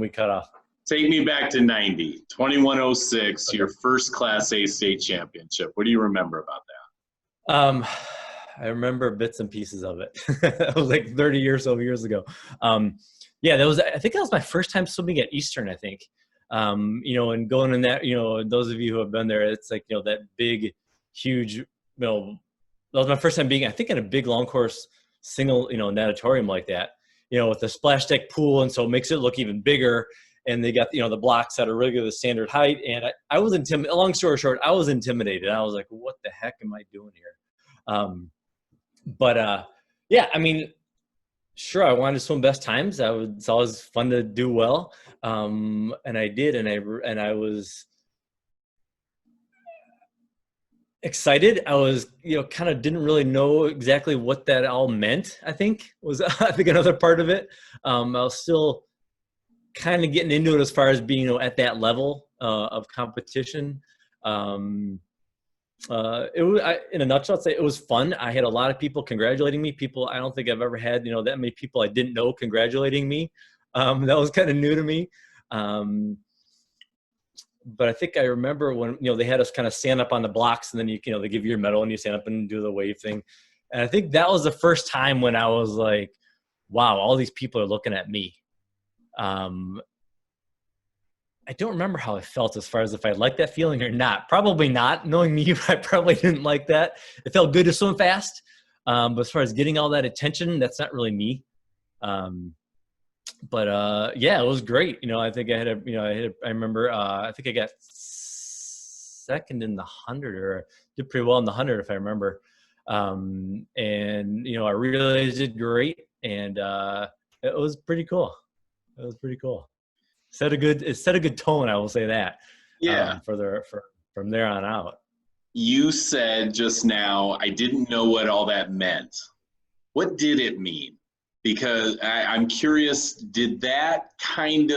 we cut off. Take me back to 90, 2106, your first Class A state championship. What do you remember about that? I remember bits and pieces of it. It was like 30 years ago. Yeah, I think that was my first time swimming at Eastern, I think. And going in that, those of you who have been there, it's like, that big, huge, that was my first time being, I think, in a big long course single, natatorium like that, with the splash deck pool. And so it makes it look even bigger. And they got, the blocks that are really the standard height. And I was intimidated. Long story short, I was intimidated. I was like, what the heck am I doing here? Yeah, I mean, sure, I wanted to swim best times. It's always fun to do well. And I did. And I was excited. I was, kind of didn't really know exactly what that all meant, I think another part of it. I was still kind of getting into it as far as being, at that level of competition. In a nutshell, I'd say it was fun. I had a lot of people congratulating me. People, I don't think I've ever had, that many people I didn't know congratulating me. That was kind of new to me. But I think I remember when, they had us kind of stand up on the blocks, and then they give you your medal and you stand up and do the wave thing. And I think that was the first time when I was like, wow, all these people are looking at me. I don't remember how I felt as far as if I liked that feeling or not. Probably not. Knowing me, I probably didn't like that. It felt good to swim fast. But as far as getting all that attention, that's not really me. Yeah, it was great. I think I I remember, I think I got second in the 100, or did pretty well in the 100, if I remember. I really did great. And it was pretty cool. It set a good tone, I will say that. Yeah. From there on out. You said just now, I didn't know what all that meant. What did it mean? Because I'm curious, did that change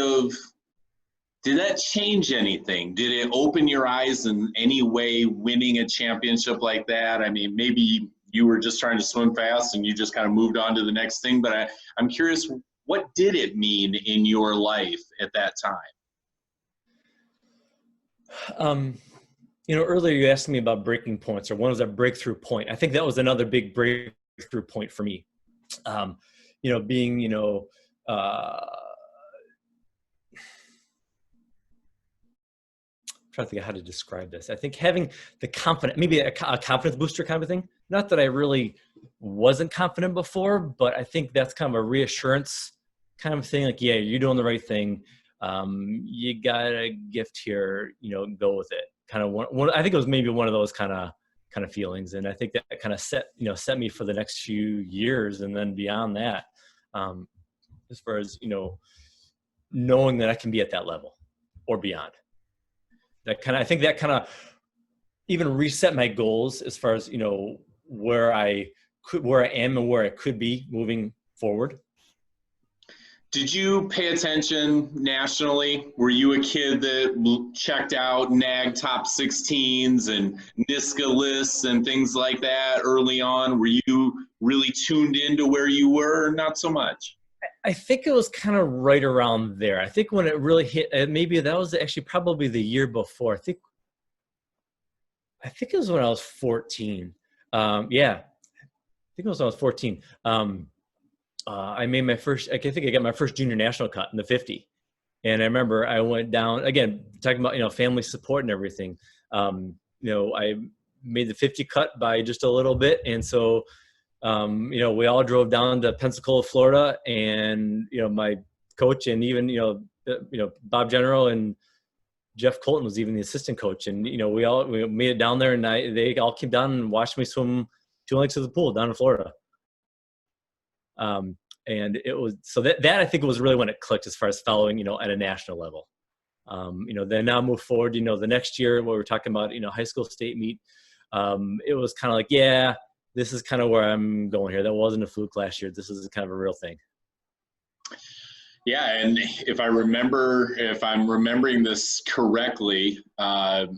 anything? Did it open your eyes in any way, winning a championship like that? I mean, maybe you were just trying to swim fast and you just kind of moved on to the next thing, but I'm curious, what did it mean in your life at that time? Earlier you asked me about breaking points, or when was a breakthrough point. I think that was another big breakthrough point for me. Being, trying to think of how to describe this. I think having the confidence, maybe a confidence booster kind of thing. Not that I really wasn't confident before, but I think that's kind of a reassurance kind of thing. Like, yeah, you're doing the right thing. You got a gift here, go with it. Kind of one, I think it was maybe one of those kind of feelings. And I think that kind of set me for the next few years. And then beyond that, as far as, knowing that I can be at that level or beyond. I think that kind of even reset my goals as far as, where I am and where I could be moving forward. Did you pay attention nationally? Were you a kid that checked out NAG top 16s and NISCA lists and things like that early on? Were you really tuned into where you were, or not so much? I think it was kind of right around there. I think when it really hit, maybe that was actually probably the year before. I think it was when I was 14. Yeah, I think it was when I was 14. I made my first, I think I got my first junior national cut in the 50. And I remember I went down, again, talking about, family support and everything. I made the 50 cut by just a little bit. And so, we all drove down to Pensacola, Florida, and, my coach, and even, Bob General and Jeff Colton was even the assistant coach. And, we made it down there, and they all came down and watched me swim 2 lengths of the pool down in Florida. And it was, so that I think it was really when it clicked as far as following, at a national level. Then now move forward, the next year, what we're talking about, high school state meet, it was kind of like, yeah, this is kind of where I'm going here. That wasn't a fluke last year. This is kind of a real thing. Yeah. And if I'm remembering this correctly, there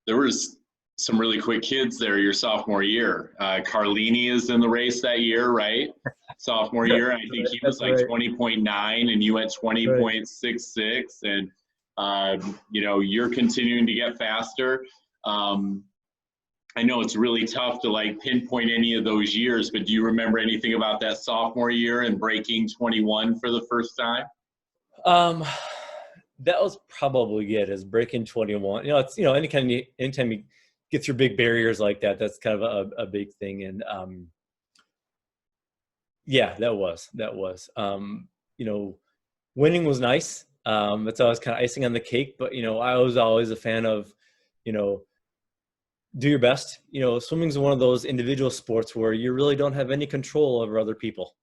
was some really quick kids there your sophomore year. Carlini is in the race that year, right? Sophomore year. I think he was That's like right. 20.9 and you went Right. 20.66. And, you're continuing to get faster. I know it's really tough to like pinpoint any of those years, but do you remember anything about that sophomore year and breaking 21 for the first time? Um, that was probably it, is breaking 21. It's, anytime you get through big barriers like that, that's kind of a big thing. And yeah, that was, winning was nice. It's always kind of icing on the cake, but, I was always a fan of, you know, do your best. Swimming is one of those individual sports where you really don't have any control over other people.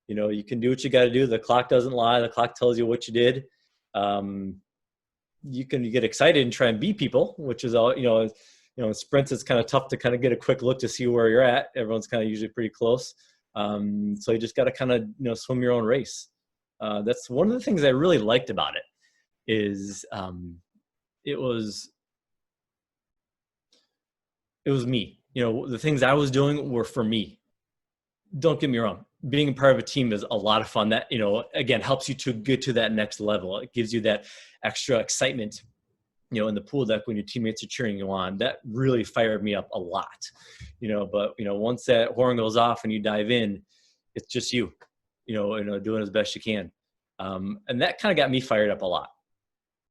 You can do what you got to do. The clock doesn't lie. The clock tells you what you did. Um, you can get excited and try and beat people, which is all, in sprints, it's kind of tough to kind of get a quick look to see where you're at. Everyone's kind of usually pretty close. So you just got to kind of, swim your own race. That's one of the things I really liked about it, is it was me. The things I was doing were for me. Don't get me wrong. Being a part of a team is a lot of fun. That, again, helps you to get to that next level. It gives you that extra excitement, in the pool deck when your teammates are cheering you on. That really fired me up a lot, but, once that horn goes off and you dive in, it's just you, doing as best you can. And that kind of got me fired up a lot.